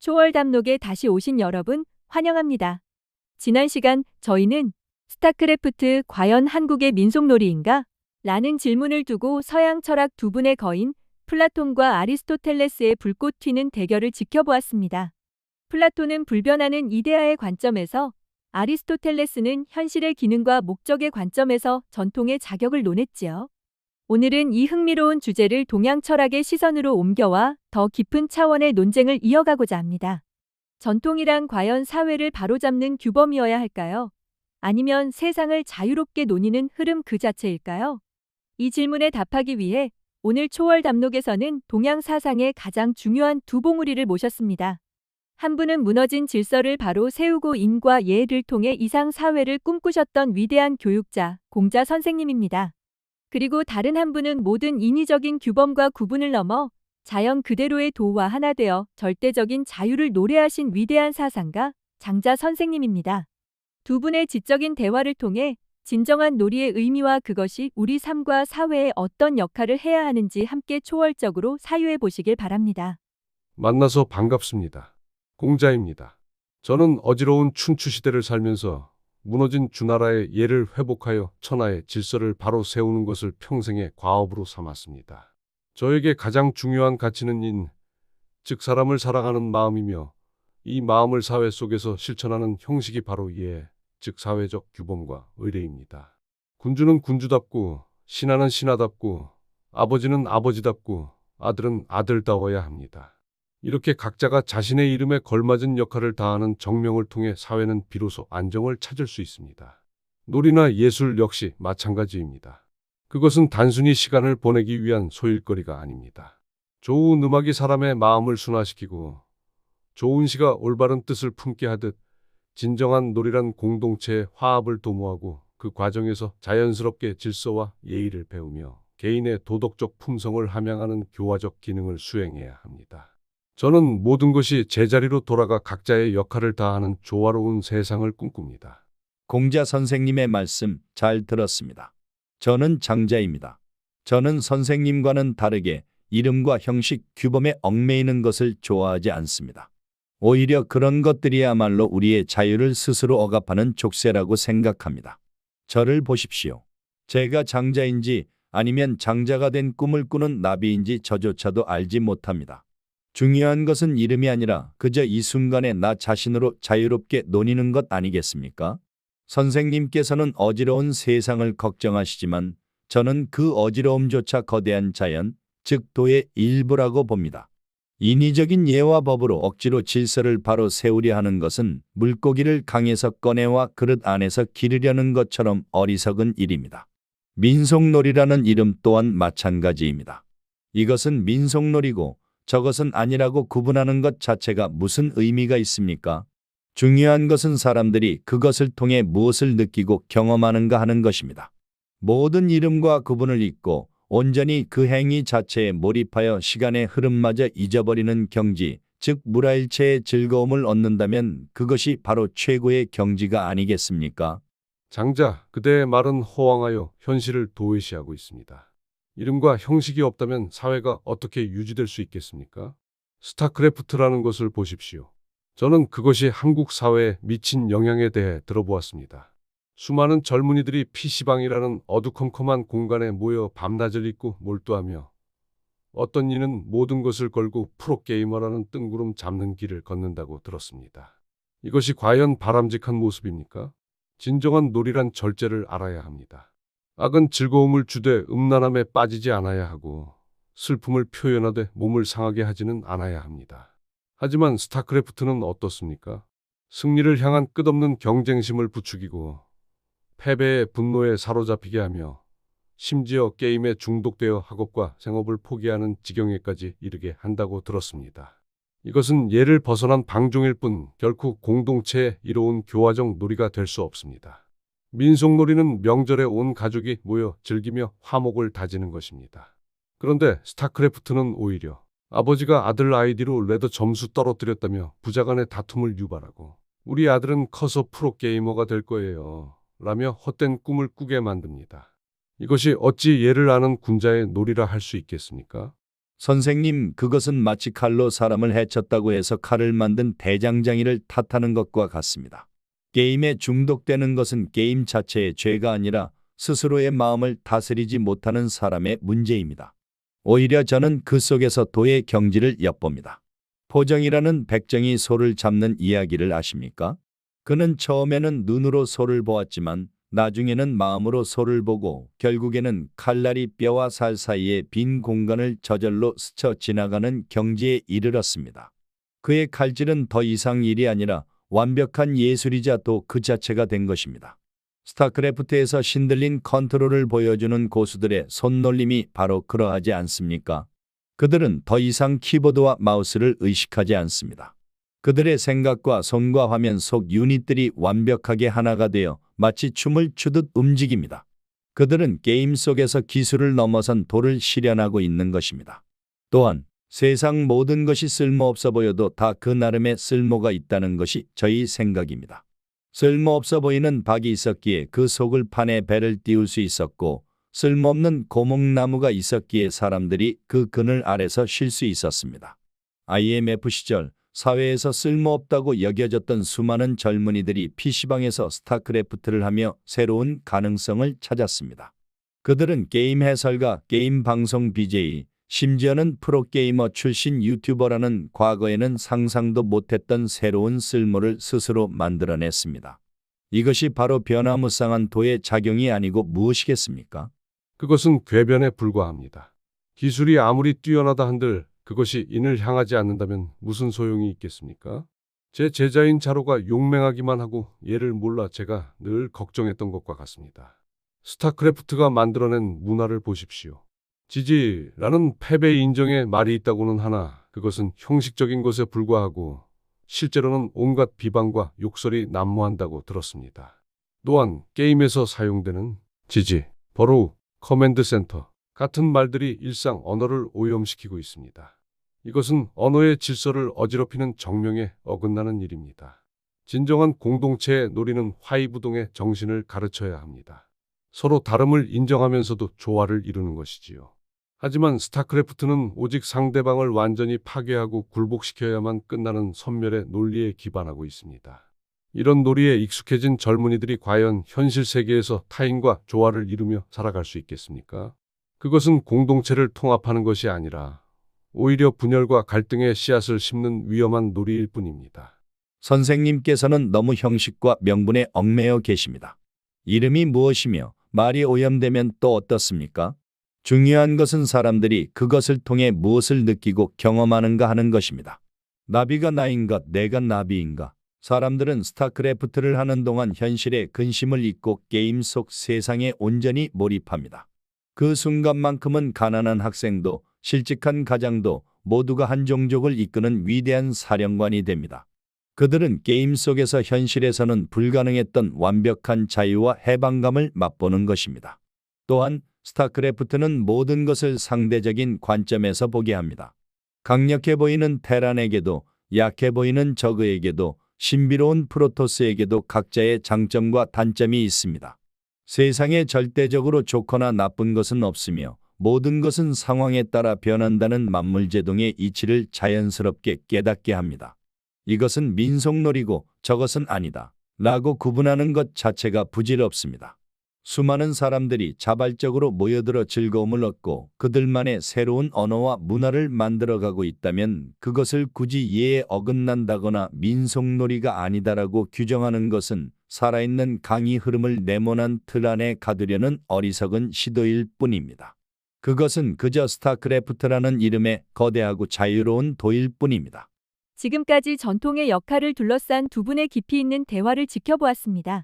초월 담록에 다시 오신 여러분, 환영합니다. 지난 시간 저희는 스타크래프트 과연 한국의 민속놀이인가? 라는 질문을 두고 서양 철학 두 분의 거인 플라톤과 아리스토텔레스의 불꽃 튀는 대결을 지켜보았습니다. 플라톤은 불변하는 이데아의 관점에서, 아리스토텔레스는 현실의 기능과 목적의 관점에서 전통의 자격을 논했지요. 오늘은 이 흥미로운 주제를 동양 철학의 시선으로 옮겨와 더 깊은 차원의 논쟁을 이어가고자 합니다. 전통이란 과연 사회를 바로잡는 규범이어야 할까요? 아니면 세상을 자유롭게 논의는 흐름 그 자체일까요? 이 질문에 답하기 위해 오늘 초월 담록에서는 동양 사상의 가장 중요한 두 봉우리를 모셨습니다. 한 분은 무너진 질서를 바로 세우고 인과 예를 통해 이상 사회를 꿈꾸셨던 위대한 교육자, 공자 선생님입니다. 그리고 다른 한 분은 모든 인위적인 규범과 구분을 넘어 자연 그대로의 도와 하나 되어 절대적인 자유를 노래하신 위대한 사상가, 장자 선생님입니다. 두 분의 지적인 대화를 통해 진정한 놀이의 의미와 그것이 우리 삶과 사회에 어떤 역할을 해야 하는지 함께 초월적으로 사유해 보시길 바랍니다. 만나서 반갑습니다. 공자입니다. 저는 어지러운 춘추 시대를 살면서 무너진 주나라의 예를 회복하여 천하의 질서를 바로 세우는 것을 평생의 과업으로 삼았습니다. 저에게 가장 중요한 가치는 즉 사람을 사랑하는 마음이며 이 마음을 사회 속에서 실천하는 형식이 바로 즉 사회적 규범과 의례입니다. 군주는 군주답고 신하는 신하답고 아버지는 아버지답고 아들은 아들다워야 합니다. 이렇게 각자가 자신의 이름에 걸맞은 역할을 다하는 정명을 통해 사회는 비로소 안정을 찾을 수 있습니다. 놀이나 예술 역시 마찬가지입니다. 그것은 단순히 시간을 보내기 위한 소일거리가 아닙니다. 좋은 음악이 사람의 마음을 순화시키고 좋은 시가 올바른 뜻을 품게 하듯 진정한 놀이란 공동체의 화합을 도모하고 그 과정에서 자연스럽게 질서와 예의를 배우며 개인의 도덕적 품성을 함양하는 교화적 기능을 수행해야 합니다. 저는 모든 것이 제자리로 돌아가 각자의 역할을 다하는 조화로운 세상을 꿈꿉니다. 공자 선생님의 말씀 잘 들었습니다. 저는 장자입니다. 저는 선생님과는 다르게 이름과 형식, 규범에 얽매이는 것을 좋아하지 않습니다. 오히려 그런 것들이야말로 우리의 자유를 스스로 억압하는 족쇄라고 생각합니다. 저를 보십시오. 제가 장자인지 아니면 장자가 된 꿈을 꾸는 나비인지 저조차도 알지 못합니다. 중요한 것은 이름이 아니라 그저 이 순간에 나 자신으로 자유롭게 논이는 것 아니겠습니까? 선생님께서는 어지러운 세상을 걱정하시지만 저는 그 어지러움조차 거대한 자연, 즉 도의 일부라고 봅니다. 인위적인 예와 법으로 억지로 질서를 바로 세우려 하는 것은 물고기를 강에서 꺼내와 그릇 안에서 기르려는 것처럼 어리석은 일입니다. 민속놀이라는 이름 또한 마찬가지입니다. 이것은 민속놀이고 저것은 아니라고 구분하는 것 자체가 무슨 의미가 있습니까? 중요한 것은 사람들이 그것을 통해 무엇을 느끼고 경험하는가 하는 것입니다. 모든 이름과 구분을 잊고 온전히 그 행위 자체에 몰입하여 시간의 흐름마저 잊어버리는 경지, 즉 무라일체의 즐거움을 얻는다면 그것이 바로 최고의 경지가 아니겠습니까? 장자, 그대의 말은 허황하여 현실을 도외시하고 있습니다. 이름과 형식이 없다면 사회가 어떻게 유지될 수 있겠습니까? 스타크래프트라는 것을 보십시오. 저는 그것이 한국 사회에 미친 영향에 대해 들어보았습니다. 수많은 젊은이들이 PC방이라는 어두컴컴한 공간에 모여 밤낮을 잊고 몰두하며 어떤 이는 모든 것을 걸고 프로게이머라는 뜬구름 잡는 길을 걷는다고 들었습니다. 이것이 과연 바람직한 모습입니까? 진정한 놀이란 절제를 알아야 합니다. 악은 즐거움을 주되 음란함에 빠지지 않아야 하고 슬픔을 표현하되 몸을 상하게 하지는 않아야 합니다. 하지만 스타크래프트는 어떻습니까? 승리를 향한 끝없는 경쟁심을 부추기고 패배의 분노에 사로잡히게 하며 심지어 게임에 중독되어 학업과 생업을 포기하는 지경에까지 이르게 한다고 들었습니다. 이것은 예를 벗어난 방종일 뿐 결코 공동체에 이로운 교화적 놀이가 될 수 없습니다. 민속놀이는 명절에 온 가족이 모여 즐기며 화목을 다지는 것입니다. 그런데 스타크래프트는 오히려 아버지가 아들 아이디로 레더 점수 떨어뜨렸다며 부자간의 다툼을 유발하고 우리 아들은 커서 프로게이머가 될 거예요 라며 헛된 꿈을 꾸게 만듭니다. 이것이 어찌 예를 아는 군자의 놀이라 할 수 있겠습니까? 선생님, 그것은 마치 칼로 사람을 해쳤다고 해서 칼을 만든 대장장이를 탓하는 것과 같습니다. 게임에 중독되는 것은 게임 자체의 죄가 아니라 스스로의 마음을 다스리지 못하는 사람의 문제입니다. 오히려 저는 그 속에서 도의 경지를 엿봅니다. 포정이라는 백정이 소를 잡는 이야기를 아십니까? 그는 처음에는 눈으로 소를 보았지만 나중에는 마음으로 소를 보고 결국에는 칼날이 뼈와 살 사이의 빈 공간을 저절로 스쳐 지나가는 경지에 이르렀습니다. 그의 칼질은 더 이상 일이 아니라 완벽한 예술이자 또 그 자체가 된 것입니다. 스타크래프트에서 신들린 컨트롤을 보여주는 고수들의 손놀림이 바로 그러하지 않습니까? 그들은 더 이상 키보드와 마우스를 의식하지 않습니다. 그들의 생각과 손과 화면 속 유닛들이 완벽하게 하나가 되어 마치 춤을 추듯 움직입니다. 그들은 게임 속에서 기술을 넘어선 도를 실현하고 있는 것입니다. 또한 세상 모든 것이 쓸모없어 보여도 다 그 나름의 쓸모가 있다는 것이 저희 생각입니다. 쓸모없어 보이는 박이 있었기에 그 속을 판에 배를 띄울 수 있었고, 쓸모없는 고목나무가 있었기에 사람들이 그 그늘 아래서 쉴 수 있었습니다. IMF 시절 사회에서 쓸모없다고 여겨졌던 수많은 젊은이들이 PC방에서 스타크래프트를 하며 새로운 가능성을 찾았습니다. 그들은 게임 해설가, 게임 방송 BJ, 심지어는 프로게이머 출신 유튜버라는 과거에는 상상도 못했던 새로운 쓸모를 스스로 만들어냈습니다. 이것이 바로 변화무쌍한 도의 작용이 아니고 무엇이겠습니까? 그것은 궤변에 불과합니다. 기술이 아무리 뛰어나다 한들 그것이 인을 향하지 않는다면 무슨 소용이 있겠습니까? 제 제자인 자로가 용맹하기만 하고 얘를 몰라 제가 늘 걱정했던 것과 같습니다. 스타크래프트가 만들어낸 문화를 보십시오. 지지라는 패배 인정의 말이 있다고는 하나 그것은 형식적인 것에 불과하고 실제로는 온갖 비방과 욕설이 난무한다고 들었습니다. 또한 게임에서 사용되는 지지, 버로우, 커맨드 센터 같은 말들이 일상 언어를 오염시키고 있습니다. 이것은 언어의 질서를 어지럽히는 정명에 어긋나는 일입니다. 진정한 공동체의 놀이는 화이부동의 정신을 가르쳐야 합니다. 서로 다름을 인정하면서도 조화를 이루는 것이지요. 하지만 스타크래프트는 오직 상대방을 완전히 파괴하고 굴복시켜야만 끝나는 선멸의 논리에 기반하고 있습니다. 이런 놀이에 익숙해진 젊은이들이 과연 현실 세계에서 타인과 조화를 이루며 살아갈 수 있겠습니까? 그것은 공동체를 통합하는 것이 아니라 오히려 분열과 갈등의 씨앗을 심는 위험한 놀이일 뿐입니다. 선생님께서는 너무 형식과 명분에 얽매여 계십니다. 이름이 무엇이며 말이 오염되면 또 어떻습니까? 중요한 것은 사람들이 그것을 통해 무엇을 느끼고 경험하는가 하는 것입니다. 나비가 나인가 내가 나비인가? 사람들은 스타크래프트를 하는 동안 현실의 근심을 잊고 게임 속 세상에 온전히 몰입합니다. 그 순간만큼은 가난한 학생도 실직한 가장도 모두가 한 종족을 이끄는 위대한 사령관이 됩니다. 그들은 게임 속에서 현실에서는 불가능했던 완벽한 자유와 해방감을 맛보는 것입니다. 또한 스타크래프트는 모든 것을 상대적인 관점에서 보게 합니다. 강력해 보이는 테란에게도 약해 보이는 저그에게도 신비로운 프로토스에게도 각자의 장점과 단점이 있습니다. 세상에 절대적으로 좋거나 나쁜 것은 없으며 모든 것은 상황에 따라 변한다는 만물제동의 이치를 자연스럽게 깨닫게 합니다. 이것은 민속놀이고 저것은 아니다 라고 구분하는 것 자체가 부질없습니다. 수많은 사람들이 자발적으로 모여들어 즐거움을 얻고 그들만의 새로운 언어와 문화를 만들어가고 있다면 그것을 굳이 예에 어긋난다거나 민속놀이가 아니다라고 규정하는 것은 살아있는 강의 흐름을 네모난 틀 안에 가두려는 어리석은 시도일 뿐입니다. 그것은 그저 스타크래프트라는 이름의 거대하고 자유로운 도일 뿐입니다. 지금까지 전통의 역할을 둘러싼 두 분의 깊이 있는 대화를 지켜보았습니다.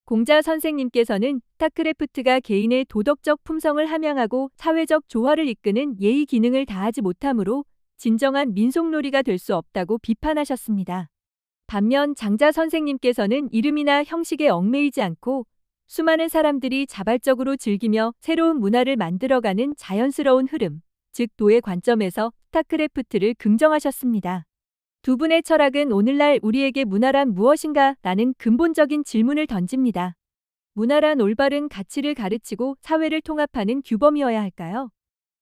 공자 선생님께서는 스타크래프트가 개인의 도덕적 품성을 함양하고 사회적 조화를 이끄는 예의 기능을 다하지 못하므로 진정한 민속놀이가 될 수 없다고 비판하셨습니다. 반면 장자 선생님께서는 이름이나 형식에 얽매이지 않고 수많은 사람들이 자발적으로 즐기며 새로운 문화를 만들어가는 자연스러운 흐름, 즉 도의 관점에서 스타크래프트를 긍정하셨습니다. 두 분의 철학은 오늘날 우리에게 문화란 무엇인가? 라는 근본적인 질문을 던집니다. 문화란 올바른 가치를 가르치고 사회를 통합하는 규범이어야 할까요?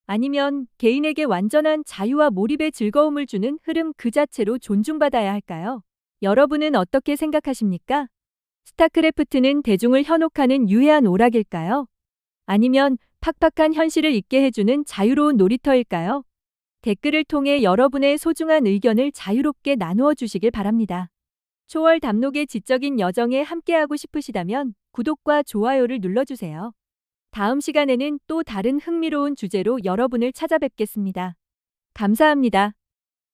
아니면 개인에게 완전한 자유와 몰입의 즐거움을 주는 흐름 그 자체로 존중받아야 할까요? 여러분은 어떻게 생각하십니까? 스타크래프트는 대중을 현혹하는 유해한 오락일까요? 아니면 팍팍한 현실을 잊게 해주는 자유로운 놀이터일까요? 댓글을 통해 여러분의 소중한 의견을 자유롭게 나누어 주시길 바랍니다. 초월 담록의 지적인 여정에 함께하고 싶으시다면 구독과 좋아요를 눌러주세요. 다음 시간에는 또 다른 흥미로운 주제로 여러분을 찾아뵙겠습니다. 감사합니다.